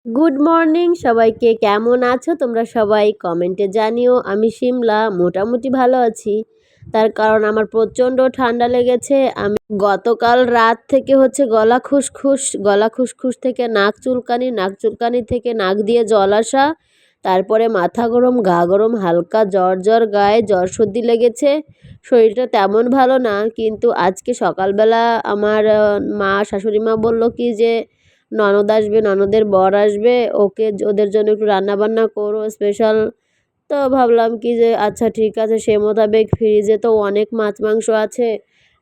Good morning সবাইকে। কেমন আছো তোমরা সবাই? কমেন্টে জানিও। আমি শিমলা, মোটামুটি ভালো আছি। তার কারণ আমার প্রচণ্ড ঠান্ডা লেগেছে। আমি গতকাল রাত থেকে গলা খুসখুস থেকে নাক চুলকানি, নাক চুলকানি থেকে নাক দিয়ে জল আসা, তারপরে মাথা গরম, গা গরম, হালকা জ্বর জ্বর, গায়ে জ্বর সর্দি লেগেছে। শরীরটা তেমন ভালো না, কিন্তু আজকে সকালবেলা আমার মা শাশুড়ি মা বলল কি যে ননদ আসবে, ননদের বর আসবে, ওদের জন্য একটু রান্নাবান্না করো স্পেশাল। তো ভাবলাম কি যে আচ্ছা ঠিক আছে, সে মোতাবেক ফ্রিজে তো অনেক মাছ মাংস আছে।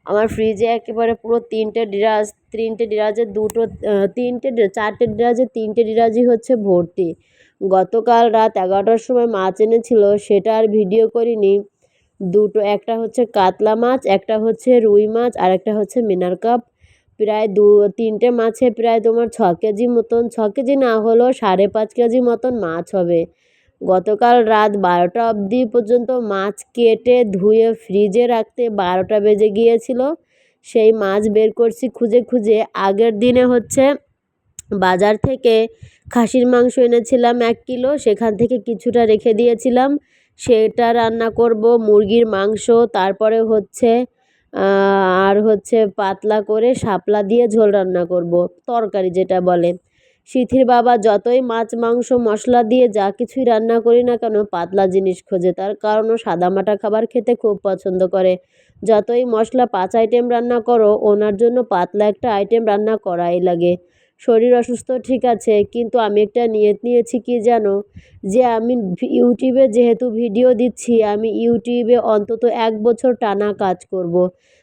আমার ফ্রিজে একেবারে পুরো তিনটে ডিরাজে চারটে ডিরাজে তিনটে ডিরাজই হচ্ছে ভর্তি। গতকাল রাত 11টার সময় মাছ এনেছিল, সেটা আর ভিডিও করিনি। একটা হচ্ছে কাতলা মাছ, একটা হচ্ছে রুই মাছ, আর একটা হচ্ছে মিনার কাপ। প্রায় তিনটে মাছে প্রায় তোমার 6 কেজি মতন, 6 কেজি না হলেও 5.5 কেজি মতন মাছ হবে। গতকাল রাত 12টা অবধি পর্যন্ত মাছ কেটে ধুয়ে ফ্রিজে রাখতে 12টা বেজে গিয়েছিল। সেই মাছ বের করছি খুঁজে খুঁজে। আগের দিনে হচ্ছে বাজার থেকে খাসির মাংস এনেছিলাম 1 কিলো, সেখান থেকে কিছুটা রেখে দিয়েছিলাম, সেটা রান্না করব। মুরগির মাংস, তারপরে হচ্ছে আর হচ্ছে পাতলা করে শাপলা দিয়ে ঝোল রান্না করব, তরকারি যেটা বলে। সিথির বাবা যতই মাছ মাংস মশলা দিয়ে যা কিছুই রান্না করি না কেন পাতলা জিনিস খোঁজে, তার কারণ ও সাদামাটা খাবার খেতে খুব পছন্দ করে। যতই মশলা 5 আইটেম রান্না করো, ওনার জন্য পাতলা একটা আইটেম রান্না করাই লাগে। শরীর অসুস্থ ঠিক আছে, কিন্তু আমি একটা নিয়ত নিয়েছি কি জানো, যে আমি ইউটিউবে যেহেতু ভিডিও দিচ্ছি, আমি ইউটিউবে অন্তত 1 বছর টানা কাজ করব।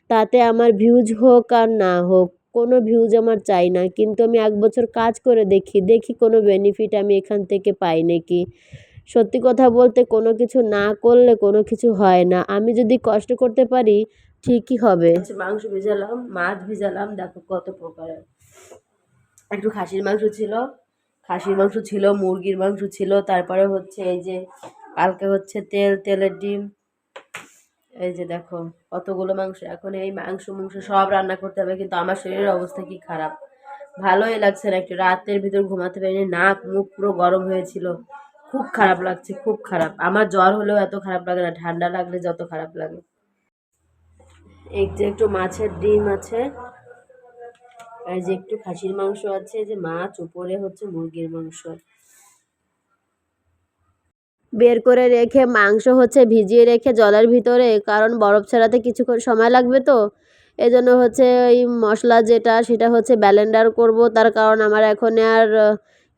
তাতে আমার ভিউজ হোক আর না হোক, কোনো ভিউজ আমার চাই না, কিন্তু আমি 1 বছর কাজ করে দেখি দেখি কোনো বেনিফিট আমি এখান থেকে পাই নাকি। সত্যি কথা বলতে কোনো কিছু না করলে কোনো কিছু হয় না। আমি যদি কষ্ট করতে পারি ঠিকই হবে। মাংস ভিজালাম, মাছ ভিজালাম, দেখো কত প্রকারের। একটু খাসির মাংস ছিল, মুরগির মাংস ছিল, তারপরে হচ্ছে এই যে কালকে হচ্ছে তেলের ডিম। এই যে দেখো কতগুলো মাংস। এখন এই মাংস সব রান্না করতে হবে, কিন্তু আমার শরীরের অবস্থা কি খারাপ, ভালোই লাগছে না। একটু রাতের ভিতর ঘুমাতে পারিনি, নাক মুখ পুরো গরম হয়েছিল, খুব খারাপ লাগছে, খুব খারাপ। আমার জ্বর হলেও এত খারাপ লাগে না, ঠান্ডা লাগলে যত খারাপ লাগে। এই যে একটু মাছের ডিম আছে, এই যে একটু খাসির মাংস আছে, এই যে মাছ, উপরে হচ্ছে মুরগির মাংস। বের করে রেখে মাংস হচ্ছে ভিজিয়ে রেখে জলের ভিতরে, কারণ বরফ ছাড়াতে কিছুক্ষণ সময় লাগবে তো। এজন্য হচ্ছে এই মশলা যেটা সেটা হচ্ছে ব্লেন্ডার করব, তার কারণ আমার এখন আর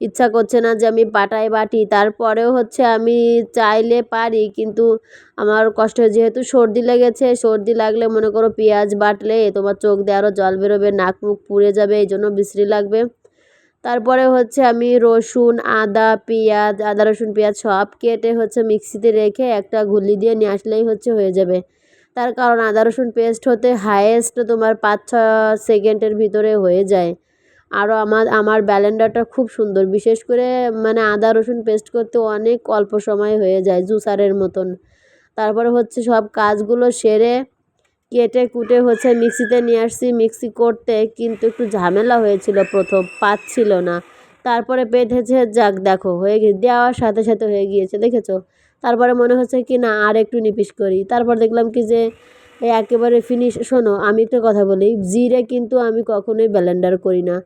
ইচ্ছা করছে না যে আমি পাটায় বাটি। তারপরেও হচ্ছে আমি চাইলে পারি, কিন্তু আমার কষ্ট হয় যেহেতু সর্দি লেগেছে। সর্দি লাগলে মনে করো পেঁয়াজ বাটলে তোমার চোখ দিয়ে আরও জল বেরোবে, নাক মুখ পুড়ে যাবে, এই জন্য বিশ্রী লাগবে। তারপরে হচ্ছে আমি আদা রসুন পেঁয়াজ সব কেটে হচ্ছে মিক্সিতে রেখে একটা ঘুলি দিয়ে নিয়ে আসলেই হচ্ছে হয়ে যাবে। তার কারণ আদা রসুন পেস্ট হতে হায়েস্ট তোমার 5-6 সেকেন্ডের ভিতরে হয়ে যায়। আরও আমার ব্লেন্ডারটা খুব সুন্দর, বিশেষ করে মানে আদা রসুন পেস্ট করতে অনেক অল্প সময় হয়ে যায়, জুসারের মতন। তারপরে হচ্ছে সব কাজগুলো সেরে কেটে কুটে হচ্ছে মিক্সিতে নিয়ে আসছি মিক্সি করতে, কিন্তু একটু ঝামেলা হয়েছিল, প্রথম পাচ্ছিল না। তারপরে পেতেছে, যাক দেখো হয়ে গিয়ে দেওয়ার সাথে সাথে হয়ে গিয়েছে, দেখেছো। তারপরে মনে হচ্ছে কি না আর একটু নিপিস করি, তারপর দেখলাম কি যে একেবারে ফিনিশ। শোনো আমি একটা কথা বলি, জিরে কিন্তু আমি কখনোই ব্লেন্ডার করি না।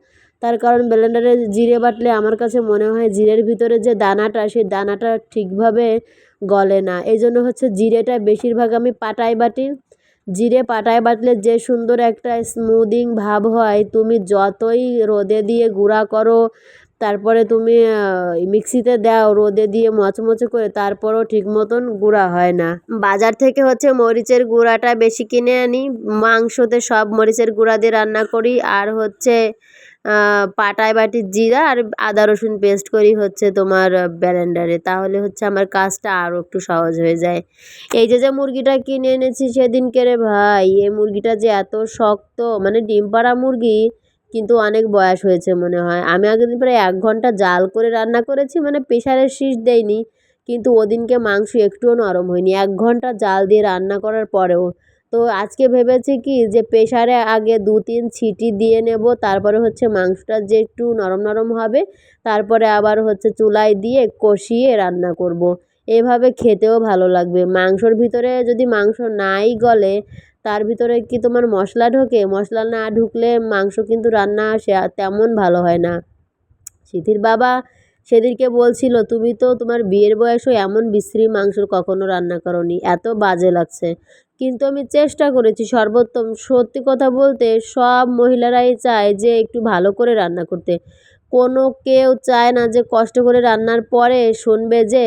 তার কারণ ব্লেন্ডারে জিরে বাটলে আমার কাছে মনে হয় জিরের ভিতরে যে দানাটা, সেই দানাটা ঠিকভাবে গলে না। এই জন্য হচ্ছে জিরেটা বেশিরভাগ আমি পাটায় বাটি। জিরে পাটায় বাটলে যে সুন্দর একটা স্মুদিং ভাব হয়, তুমি যতই রোদে দিয়ে গুঁড়া করো, তারপরে তুমি মিক্সিতে দাও রোদে দিয়ে মচমচে করে, তারপরও ঠিক মতন গুঁড়া হয় না। বাজার থেকে হচ্ছে মরিচের গুঁড়াটা বেশি কিনে আনি, মাংসতে সব মরিচের গুঁড়া দিয়ে রান্না করি, আর হচ্ছে পাটায় বাটি জিরা আর আদা রসুন পেস্ট করি হচ্ছে তোমার ব্লেন্ডারে, তাহলে হচ্ছে আমার কাজটা আরও একটু সহজ হয়ে যায়। এই যে মুরগিটা কিনে এনেছি সেদিনকে, রে ভাই এই মুরগিটা যে এত শক্ত, মানে ডিম পাড়া মুরগি, কিন্তু অনেক বয়স হয়েছে মনে হয়। আমি আগের দিন প্রায় 1 ঘন্টা জাল করে রান্না করেছি, মানে প্রেশারের শিষ দেয়নি, কিন্তু ওদিনকে মাংস একটুও নরম হয়নি 1 ঘন্টা জাল দিয়ে রান্না করার পরেও। তো আজকে ভেবেছি কি যে প্রেসারে আগে 2-3 সিটি দিয়ে নেব, তারপরে হচ্ছে মাংসটা যে একটু নরম নরম হবে তারপরে আবার হচ্ছে চুলায় দিয়ে কষিয়ে রান্না করব। এভাবে খেতেও ভালো লাগবে। মাংসর ভিতরে যদি মাংস নাই গলে তার ভিতরে কি তোমার মশলা ঢোকে? মশলা না ঢুকলে মাংস কিন্তু রান্না তেমন ভালো হয় না। সিথির বাবা সেদিনকে বলছিল তুমি তো তোমার বিয়ের বয়সেও এমন বিশ্রী মাংস কখনো রান্না করনি, এত বাজে লাগছে। কিন্তু আমি চেষ্টা করেছি সর্বোত্তম। সত্যি কথা বলতে সব মহিলারাই চায় যে একটু ভালো করে রান্না করতে। কোনো কেউ চায় না যে কষ্ট করে রান্নার পরে শুনবে যে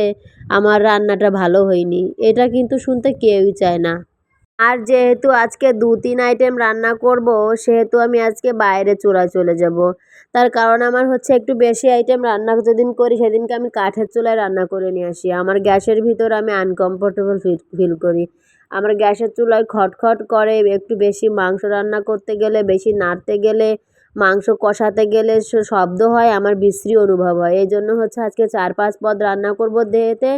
আমার রান্নাটা ভালো হয়নি। এটা কিন্তু শুনতে কেউই চায় না। আর যেহেতু আজকে 2-3 আইটেম রান্না করব সেহেতু আমি আজকে বাইরে চুলায় চলে যাব। তার কারণ আমার হচ্ছে একটু বেশি আইটেম রান্না যেদিন করি সেদিনকে আমি কাঠের চুলায় রান্না করে নিয়ে আসি। আমার গ্যাসের ভিতর আমি আনকমফোর্টেবল ফিল করি। আমার গ্যাসের চুলায় খটখট করে, একটু বেশি মাংস রান্না করতে গেলে, বেশি নাড়তে গেলে, মাংস কষাতে গেলে শব্দ হয়, আমার বিশ্রী অনুভব হয়। এই জন্য হচ্ছে আজকে 4-5 পদ রান্না করব দেহেতে,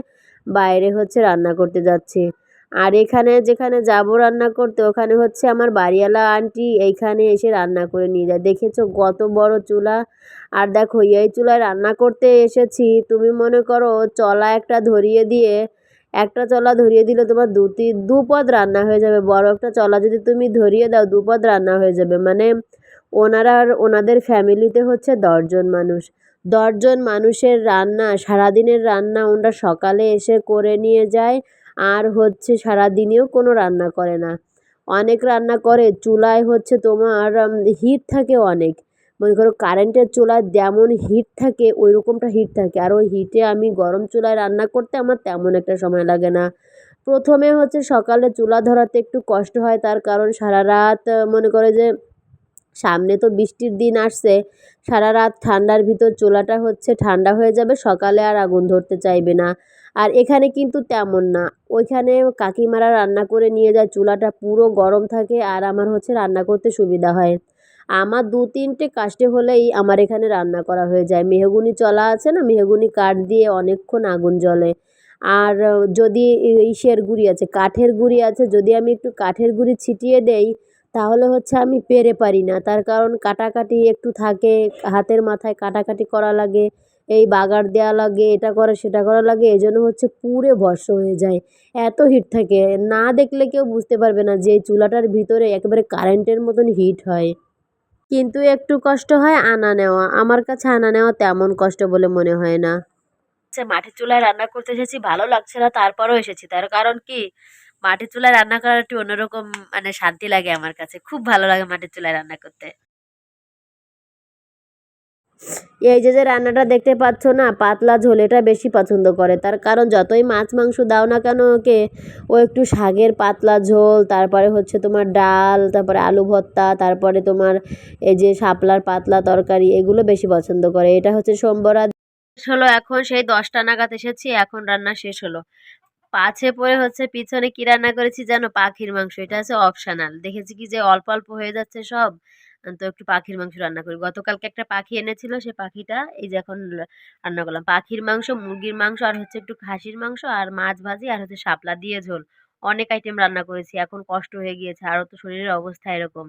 বাইরে হচ্ছে রান্না করতে যাচ্ছি। আর এখানে যেখানে যাব রান্না করতে ওখানে হচ্ছে আমার বাড়িওয়ালা আন্টি এইখানে এসে রান্না করে নিয়ে যায়। দেখেছো কত বড় চুলা। আর দেখো এই চুলায় রান্না করতে এসেছি, তুমি মনে করো চলা একটা ধরিয়ে দিয়ে, একটা চলা ধরিয়ে দিলে তোমার দু পদ রান্না হয়ে যাবে। বড় একটা চলা যদি তুমি ধরিয়ে দাও 2 পদ রান্না হয়ে যাবে। মানে ওনারা আর ওনাদের ফ্যামিলিতে হচ্ছে 10 জন মানুষ। 10 জন মানুষের রান্না, সারাদিনের রান্না ওনারা সকালে এসে করে নিয়ে যায়। আর হচ্ছে সারাদিনেও কোনো রান্না করে না। অনেক রান্না করে চুলায় হচ্ছে তোমার হিট থাকে অনেক। মনে করো কারেন্টের চুলায় যেমন হিট থাকে ওই রকমটা হিট থাকে। আর ওই হিটে আমি গরম চুলায় রান্না করতে আমার তেমন একটা সময় লাগে না। প্রথমে হচ্ছে সকালে চুলা ধরাতে একটু কষ্ট হয়, তার কারণ সারা রাত মনে করে যে সামনে তো বৃষ্টির দিন আসছে, সারা রাত ঠান্ডার ভিতর চুলাটা হচ্ছে ঠান্ডা হয়ে যাবে, সকালে আর আগুন ধরতে চাইবে না। আর এখানে কিন্তু তেমন না। ওইখানে কাকিমারা রান্না করে নিয়ে যায়, চুলাটা পুরো গরম থাকে আর আমার হচ্ছে রান্না করতে সুবিধা হয়। আমার 2-3টে কাস্টে হলেই আমার এখানে রান্না করা হয়ে যায়। মেহগিনি চলা আছে না, মেহগিনি কাঠ দিয়ে অনেকক্ষণ আগুন জ্বলে। আর যদি ইসের গুঁড়ি আছে, কাঠের গুঁড়ি আছে, যদি আমি একটু কাঠের গুঁড়ি ছিটিয়ে দেই তাহলে হচ্ছে আমি পেরে পারি না। তার কারণ কাটাকাটি একটু থাকে, হাতের মাথায় কাটাকাটি করা লাগে, এই বাগার দেওয়া লাগে, এটা করা সেটা করা লাগে, এজন্য হচ্ছে পুড়ে ভস্ম হয়ে যায়। এত হিট থাকে, না দেখলে কেউ বুঝতে পারবে না যে এই চুলাটার ভিতরে একেবারে কারেন্টের মতন হিট হয়। কিন্তু একটু কষ্ট হয় আনা নেওয়া। আমার কাছে আনা নেওয়া তেমন কষ্ট বলে মনে হয় না। মাটির চুলায় রান্না করতে এসেছি, ভালো লাগছে না তারপরেও এসেছি। তার কারণ কি, মাটির চুলায় রান্না করার একটু অন্যরকম মানে শান্তি লাগে আমার কাছে। খুব ভালো লাগে মাটির চুলায় রান্না করতে। এই যে রান্নাটা দেখতে পাচ্ছ না, পাতলা ঝোল, এটা বেশি পছন্দ করে। তার কারণ যতই মাছ মাংস দাও না কেন ওকে, ও একটু শাকের পাতলা ঝোল, তারপরে হচ্ছে তোমার ডাল, তারপরে আলু ভর্তা, তারপরে তোমার এই যে শাপলার পাতলা তরকারি, এগুলো বেশি পছন্দ করে। এটা হচ্ছে সোমবরা হলো, এখন সেই 10টা নাগাদ এসেছি, এখন রান্না শেষ হলো। পাছে পড়ে হচ্ছে পিছনে কি রান্না করেছি জানো? পাখির মাংস। এটা হচ্ছে অপশনাল, দেখেছি কি যে অল্প অল্প হয়ে যাচ্ছে সব, তো একটু পাখির মাংস রান্না করি। গতকালকে একটা পাখি এনেছিল, সে পাখিটা এই যে এখন রান্না করলাম। পাখির মাংস, মুরগির মাংস, আর হচ্ছে একটু খাসির মাংস, আর মাছ ভাজি, আর হচ্ছে শাপলা দিয়ে ঝোল। অনেক আইটেম রান্না করেছি, এখন কষ্ট হয়ে গিয়েছে, আরও তো শরীরের অবস্থা এরকম।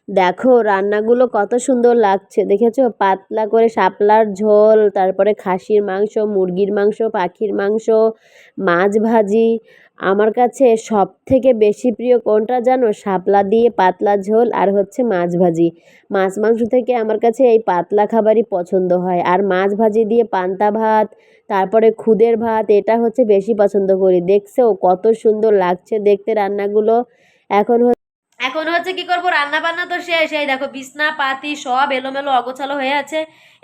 দেখো রান্নাগুলো কত সুন্দর লাগছে, দেখেছো? পাতলা করে শাপলার ঝোল, তারপরে খাসির মাংস, মুরগির মাংস, পাখির মাংস, মাছ ভাজি। আমার কাছে সব থেকে বেশি প্রিয় কোনটা জানো? শাপলা দিয়ে পাতলা ঝোল আর হচ্ছে মাছ ভাজি। মাছ মাংস থেকে আমার কাছে এই পাতলা খাবারই পছন্দ হয়। আর মাছ ভাজি দিয়ে পান্তা ভাত, তারপরে খুদের ভাত, এটা হচ্ছে বেশি পছন্দ করি। দেখছো কত সুন্দর লাগছে দেখতে রান্নাগুলো। এখন এখন হচ্ছে কি করব, রান্না বান্না তো শেষ। এই দেখো বিছনা পাতি সব এলোমেলো অগোছালো হয়ে আছে,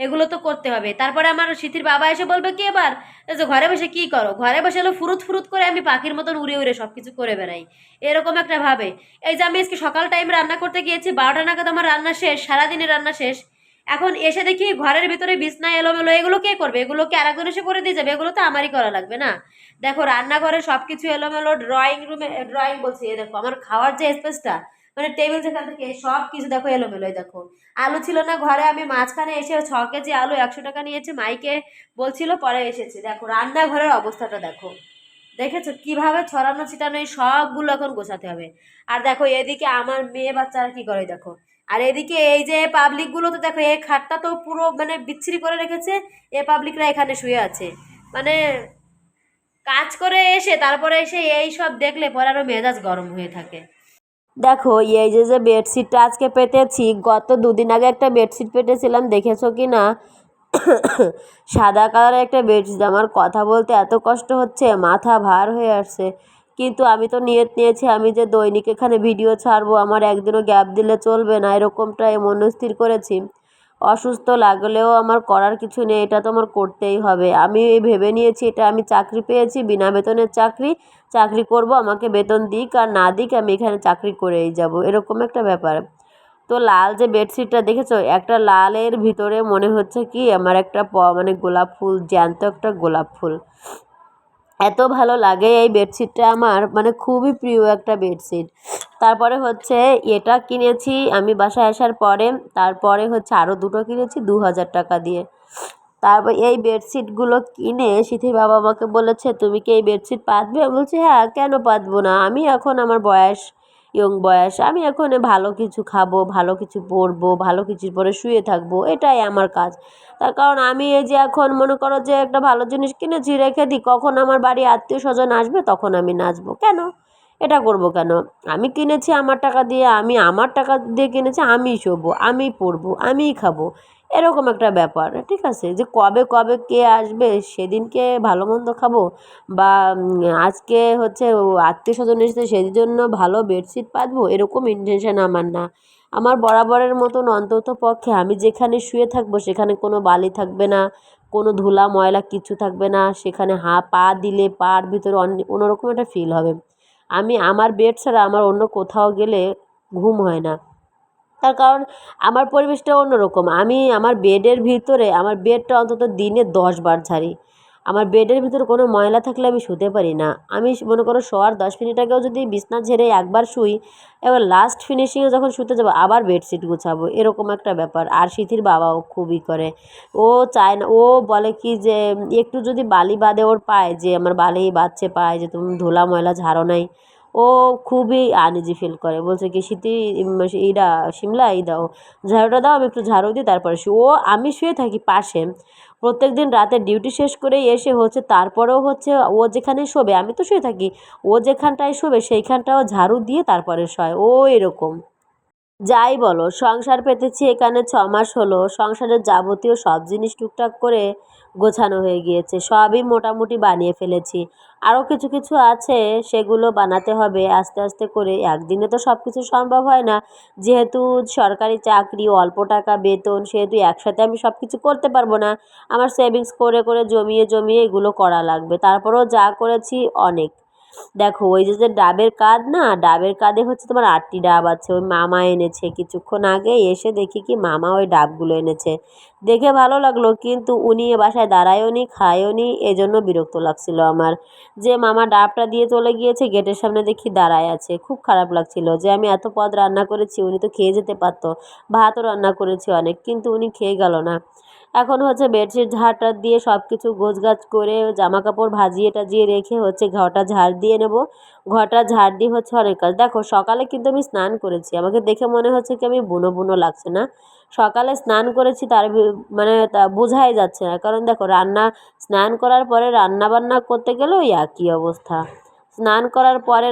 এগুলো তো করতে হবে। তারপরে আমার সিথির বাবা এসে বলবে কি এবার, এই যে ঘরে বসে কি করো? ঘরে বসে এলো ফুরুত ফুরুত করে আমি পাখির মতন উড়ে উড়ে সব কিছু করে বেড়াই, এরকম একটা ভাবে। এই যে আমি আজকে সকাল টাইম রান্না করতে গিয়েছি, 12টা নাগাদ আমার রান্না শেষ, সারাদিনের রান্না শেষ। এখন এসে দেখি ঘরের ভিতরে বিছনা এলোমেলো, এগুলো কে করবে? এগুলো কি আরেকজন এসে করে দিয়ে যাবে? এগুলো তো আমারই করা লাগবে না? দেখো রান্নাঘরে সব কিছু এলোমেলো, ড্রয়িং রুমে, ড্রয়িং বলছি, এ দেখো আমার খাওয়ার যে স্পেসটা, মানে টেবিল যেখান থেকে সব কিছু দেখো এলোমেলোই। দেখো আলু ছিল না ঘরে, আমি মাঝখানে এসে 6 কেজি আলু 100 টাকা নিয়েছে, মাইকে বলছিল, পরে এসেছে। দেখো রান্নাঘরের অবস্থাটা দেখো, দেখেছো কিভাবে ছড়ানো ছিটানো, এই সবগুলো এখন গোছাতে হবে। আর দেখো এদিকে আমার মেয়ে বাচ্চারা কি করে দেখো। আর এদিকে এই যে পাবলিকগুলো তো দেখো, এই খাটটা তো পুরো মানে বিচ্ছিরি করে রেখেছে, এ পাবলিকরা এখানে শুয়ে আছে। মানে কাজ করে এসে তারপরে এসে এই সব দেখলে পরে আরও মেজাজ গরম হয়ে থাকে। দেখো এই যে যে বেডশিটটা আজকে পেতেছি, গত দুদিন আগে একটা বেডশিট পেতেছিলাম, দেখেছো কি না? সাদা কালারের একটা বেডশিট। আমার কথা বলতে এত কষ্ট হচ্ছে, মাথা ভার হয়ে আসছে। কিন্তু আমি তো নিয়ত নিয়েছি আমি যে দৈনিক এখানে ভিডিও ছাড়বো, আমার একদিনও গ্যাপ দিলে চলবে না, এরকমটাই মনস্থির করেছি। অসুস্থ লাগলেও আমার করার কিছু নেই, এটা তো আমার করতেই হবে। আমি ভেবে নিয়েছি এটা আমি চাকরি পেয়েছি, বিনা বেতনের চাকরি, চাকরি করব, আমাকে বেতন দিক আর না দিক আমি এখানে চাকরি করেই যাব, এরকম একটা ব্যাপার। তো লাল যে বেডশিটটা দেখেছো, একটা লালের ভিতরে মনে হচ্ছে কি আমার একটা মানে গোলাপ ফুল, জ্যান্ত একটা গোলাপ ফুল। এত ভালো লাগে এই বেডশিটটা, আমার মানে খুবই প্রিয় একটা বেডশিট। তারপরে হচ্ছে এটা কিনেছি আমি বাসায় আসার পরে, তারপরে হচ্ছে আরও দুটো কিনেছি 2000 টাকা দিয়ে। তারপর এই বেডশিটগুলো কিনে সিথির বাবা আমাকে বলেছে তুমি কি এই বেডশিট পাতবে? বলছি হ্যাঁ, কেন পাতবো না, আমি এখন আমার বয়স ইয়ং বয়স, আমি এখন ভালো কিছু খাবো, ভালো কিছু পরবো, ভালো কিছুর পরে শুয়ে থাকবো, এটাই আমার কাজ। তার কারণ আমি এই যে এখন মনে করো যে একটা ভালো জিনিস কিনেছি রেখে দিই, কখন আমার বাড়ি আত্মীয় স্বজন আসবে তখন আমি নাচবো কেন? এটা করব কেন? আমি কিনেছি আমার টাকা দিয়ে, আমি আমার টাকা দিয়ে কিনেছি, আমিই শোবো, আমিই পরবো, আমিই খাবো, এরকম একটা ব্যাপার। ঠিক আছে, যে কবে কবে কে আসবে সেদিনকে ভালো মন্দ খাবো, বা আজকে হচ্ছে আত্মীয় স্বজন এসেছে সেই জন্য ভালো বেডশিট পাতবো, এরকম ইন্টেনশন আমার না। আমার বরাবরের মতন অন্তত পক্ষে আমি যেখানে শুয়ে থাকবো সেখানে কোনো বালি থাকবে না, কোনো ধুলা ময়লা কিছু থাকবে না, সেখানে পা দিলে পার ভিতরে অন্যরকম একটা ফিল হবে। আমি আমার বেড ছাড়া আমার অন্য কোথাও গেলে ঘুম হয় না। তার কারণ আমার পরিবেশটা অন্যরকম। আমি আমার বেডের ভিতরে, আমার বেডটা অন্তত দিনে 10 বার ঝাড়ি। আমার বেডের ভিতরে কোনো ময়লা থাকলে আমি শুতে পারি না। আমি মনে করো শোয়ার 10 মিনিট আগেও যদি বিছনা ঝেড়ে একবার শুই, এবার লাস্ট ফিনিশিংয়ে যখন শুতে যাবো আবার বেডশিট গুছাবো, এরকম একটা ব্যাপার। আর সিথির বাবাও খুবই করে। ও চায় না, ও বলে কি যে একটু যদি বালি বাঁধে ওর পায়ে, যে আমার বালি বাঁধছে পায়ে, যে তুমি ধুলা ময়লা ঝাড়ো নাই, ও খুবই আনইজি ফিল করে। বলছে কি সিটি এইটা শিমলা এই দাও, ঝাড়ুটা দাও, আমি একটু ঝাড়ু দিই তারপরে ও আমি শুয়ে থাকি পাশে। প্রত্যেকদিন রাতে ডিউটি শেষ করেই এসে হচ্ছে তারপরেও হচ্ছে ও যেখানে শোবে আমি তো শুয়ে থাকি, ও যেখানটায় শোবে সেইখানটাও ঝাড়ু দিয়ে তারপরে শোয়, ও এরকম। যাই বলো, সংসার পেতেছি এখানে 6 মাস হলো, সংসারের যাবতীয় সব জিনিস টুকটাক করে গোছানো হয়ে গিয়েছে, সবই মোটামুটি বানিয়ে ফেলেছি। আরও কিছু কিছু আছে, সেগুলো বানাতে হবে আস্তে আস্তে করে, একদিনে তো সব কিছু সম্ভব হয় না। যেহেতু সরকারি চাকরি, অল্প টাকা বেতন, সেহেতু একসাথে আমি সব কিছু করতে পারবো না। আমার সেভিংস করে করে জমিয়ে জমিয়ে এগুলো করা লাগবে, তারপরেও যা করেছি অনেক। দেখো ওই যে যে ডাবের কাঁধ না, ডাবের কাঁধে হচ্ছে তোমার 8টি ডাব আছে, ওই মামা এনেছে কিছুক্ষণ আগে, এসে দেখি কি মামা ওই ডাবগুলো এনেছে। দেখে ভালো লাগলো, কিন্তু উনি এ বাসায় দাঁড়ায়ও নি, খায়ও নি, এজন্য বিরক্ত লাগছিল আমার। যে মামা ডাবটা দিয়ে চলে গিয়েছে, গেটের সামনে দেখি দাঁড়ায় আছে, খুব খারাপ লাগছিল যে আমি এত পদ রান্না করেছি, উনি তো খেয়ে যেতে পারতো। ভাতও রান্না করেছি অনেক, কিন্তু উনি খেয়ে গেল না। এখন হচ্ছে বেডশিট ঝাড়টা দিয়ে সব কিছু গোছগাছ করে জামা কাপড় ভাজিয়ে টাজিয়ে রেখে হচ্ছে ঘরটা ঝাড় দিয়ে নেব। ঘরটা ঝাড় দিয়ে হচ্ছে অনেক কাজ। দেখো সকালে কিন্তু আমি স্নান করেছি, আমাকে দেখে মনে হচ্ছে কি আমি বুনো বুনো লাগছে না? সকালে স্নান করেছি, তার মানে তা বোঝাই যাচ্ছে না, কারণ দেখো স্নান করার পরে রান্না বান্না করতে গেলেও ওই একই অবস্থা। স্নান করার পরে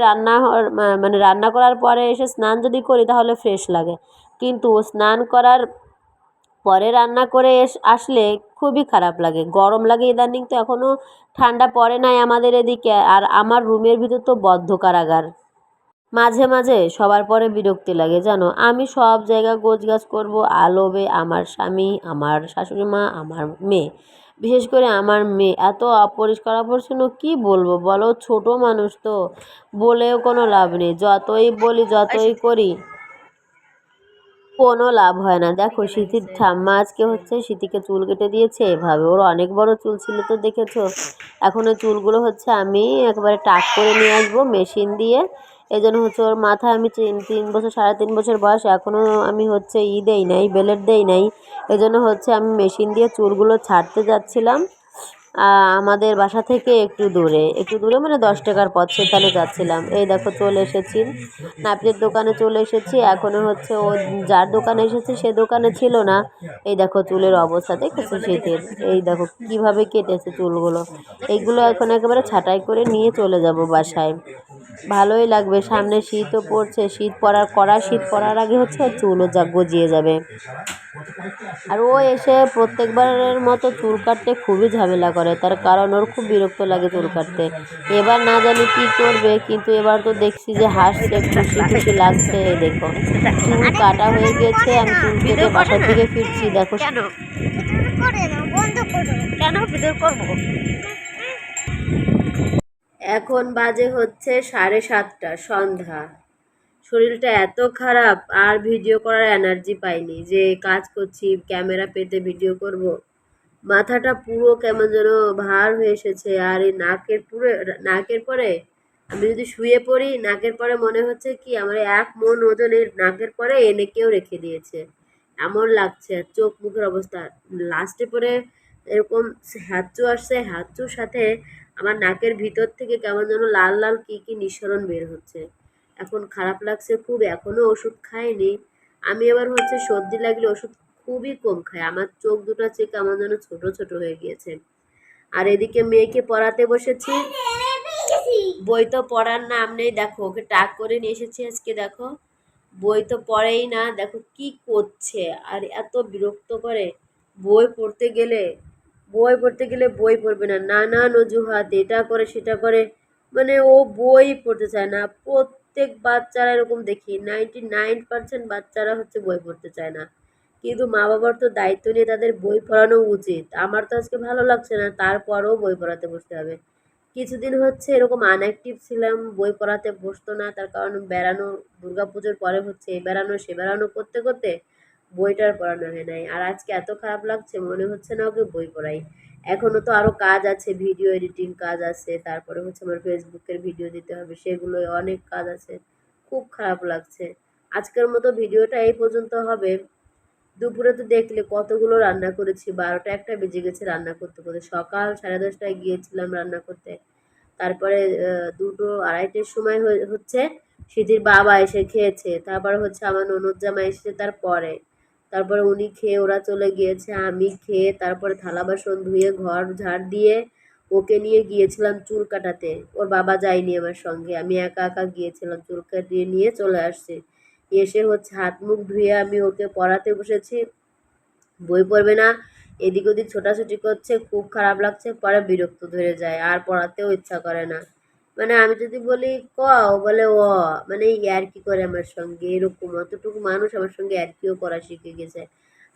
মানে রান্না করার পরে এসে স্নান যদি করি তাহলে ফ্রেশ লাগে, কিন্তু স্নান করার পরে রান্না করে আসলে খুবই খারাপ লাগে, গরম লাগে। ইদানিং তো এখনও ঠান্ডা পড়ে নাই আমাদের এদিকে, আর আমার রুমের ভিতর তো বদ্ধ কারাগার। মাঝে মাঝে সবার পরে বিরক্তি লাগে জানো, আমি সব জায়গা গোছগাছ করবো, আলোবে আমার স্বামী, আমার শাশুড়ি মা, আমার মেয়ে, বিশেষ করে আমার মেয়ে এত অপরিষ্কার অপরিচ্ছন্ন, কি বলবো বলো, ছোট মানুষ তো, বলেও কোনো লাভ নেই, যতই বলি যতই করি কোনো লাভ হয় না। দেখো সিথির ঠাম্মা আজকে হচ্ছে সিথিকে চুল কেটে দিয়েছে এভাবে, ওর অনেক বড় চুল ছিল তো দেখেছো। এখন ওই চুলগুলো হচ্ছে আমি একেবারে টাক করে নিয়ে আসবো মেশিন দিয়ে। এই জন্য হচ্ছে ওর মাথায় আমি 3 বছর 3.5 বছর বয়স, এখনও আমি হচ্ছে দেই নাই, বেলেট দেই নাই। এই জন্য হচ্ছে আমি মেশিন দিয়ে চুলগুলো ছাড়তে যাচ্ছিলাম। আমাদের বাসা থেকে একটু দূরে মানে 10 টাকার পথ, সেখানে যাচ্ছিলাম। এই দেখো চলে এসেছি, নাপিতের দোকানে চলে এসেছি। এখনও হচ্ছে ও যার দোকানে এসেছি সে দোকানে ছিল না। এই দেখো চুলের অবস্থা দেখেছো শীতের, এই দেখো কিভাবে কেটেছে চুলগুলো। এইগুলো এখন একেবারে ছাঁটাই করে নিয়ে চলে যাব বাসায়। ভালোই লাগবে, সামনে শীতও পড়ছে, শীত পড়ার আগে হচ্ছে চুলও গজিয়ে যাবে। আর ও এসে প্রত্যেকবারের মতো চুল কাটতে খুবই ঝামেলা করে, তার কারণ ওর খুব বিরক্ত লাগে চুল কাটতে। এবার না জানি কী করবে, কিন্তু এবার তো দেখছি যে হাসছে, খুশি খুশি লাগছে। এই দেখো চুল কাটা হয়ে গেছে, আমি চুল কেটে বাসার দিকে ফিরছি। দেখো এখন বাজে হচ্ছে 7:30 সন্ধ্যা। শরীরটা এত খারাপ, আর ভিডিও করার এনার্জি পাইনি যে কাজ করছি ক্যামেরা পেতে ভিডিও করব। মাথাটা পুরো কেমন যেন ভার হয়ে এসেছে। আর এই নাকের পরে আমি যদি শুয়ে পড়ি, নাকের পরে মনে হচ্ছে কি আমার 1 মণ ওজনের নাকের পরে এনে কেউ রেখে দিয়েছে, এমন লাগছে। আর চোখ মুখের অবস্থা লাস্টে পরে এরকম হ্যাঁচু আসছে, হ্যাঁচুর সাথে আমার নাকের ভিতর থেকে কেমন যেন লাল লাল কি নিঃসরণ বের হচ্ছে। এখন খারাপ লাগছে খুব, এখনো ওষুধ খাইনি। আমি আবার হচ্ছে সর্দি লাগলে ওষুধ খুবই কম খাই, আমার চোখ দুটো চেয়ে কেমন যেন ছোট ছোট হয়ে গিয়েছে। আর এদিকে মেয়েকে পড়াতে বসেছি, বই তো পড়ার নাম নেই। দেখো ওকে টাক করে নিয়ে এসেছি আজকে, দেখো বই তো পড়েই না, দেখো কি করছে। আর এত বিরক্ত করে, বই পড়তে গেলে বই পড়বে না, নানান অজুহাত, এটা করে সেটা করে, মানে ও বই পড়তে চায় না। প্রত্যেক বাচ্চারা এরকম দেখি, 99% বাচ্চারা হচ্ছে বই পড়তে চায় না। কিন্তু মা বাবার তো দায়িত্ব নিয়ে তাদের বই পড়ানো উচিত। আমার তো আজকে ভালো লাগছে না, তারপরেও বই পড়াতে বসতে হবে। কিছুদিন হচ্ছে এরকম আনঅ্যাক্টিভ ছিলাম, বই পড়াতে বসতো না, তার কারণ বেড়ানো, দুর্গাপুজোর পরে হচ্ছে এ বেড়ানো সে বেড়ানো করতে করতে বইটার পড়ানো হয় নাই। আর আজকে এত খারাপ লাগছে, মনে হচ্ছে না ওকে বই পড়াই। এখনও তো আরও কাজ আছে, ভিডিও এডিটিং কাজ আছে, তারপরে হচ্ছে আমার ফেসবুকের ভিডিও দিতে হবে, সেগুলো অনেক কাজ আছে। খুব খারাপ লাগছে। আজকের মতো ভিডিওটা এই পর্যন্ত হবে। দুপুরে তো দেখলে কতগুলো রান্না করেছি, 12টা 1টা বেজে গেছে রান্না করতে করতে। সকাল 10:30টায় গিয়েছিলাম রান্না করতে, তারপরে 2টো 2:30টার সময় হচ্ছে সিধির বাবা এসে খেয়েছে, তারপরে হচ্ছে আমার ননদ জামাই এসেছে তারপরে উনি খেয়ে ওরা চলে গিয়েছে, আমি খেয়ে তারপরে থালা বাসন ধুয়ে ঘর ঝাড় দিয়ে ওকে নিয়ে গিয়েছিলাম চুল কাটাতে। ওর বাবা যায়নি আমার সঙ্গে, আমি একা একা গিয়েছিলাম, চুল কাটিয়ে নিয়ে চলে আসছি। এসে হচ্ছে হাত মুখ ধুয়ে আমি ওকে পড়াতে বসেছি, বই পড়বে না, এদিক ওদিক ছোটাছুটি করছে, খুব খারাপ লাগছে। পরে বিরক্ত ধরে যায়, আর পড়াতেও ইচ্ছা করে না। মানে আমি যদি বলি ক, ও বলে অ, মানে ইয়ার্কি করে আমার সঙ্গে, এরকম অতটুকু মানুষ আমার সঙ্গে ইয়ার্কিও করা শিখে গেছে।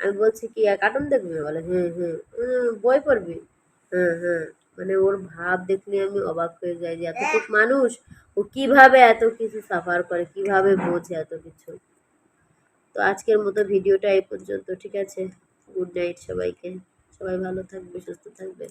আমি বলছি কি কার্টুন দেখবি, বলে হুম হুম। বই পড়বি, হ্যাঁ হ্যাঁ। মানে ওর ভাব দেখলে আমি অবাক হয়ে যাই যে এতটুকু মানুষ ও কিভাবে এত কিছু সাফার করে, কিভাবে বোঝে এত কিছু। তো আজকের মতো ভিডিওটা এই পর্যন্ত, ঠিক আছে? গুড নাইট সবাইকে, সবাই ভালো থাকবে, সুস্থ থাকবে।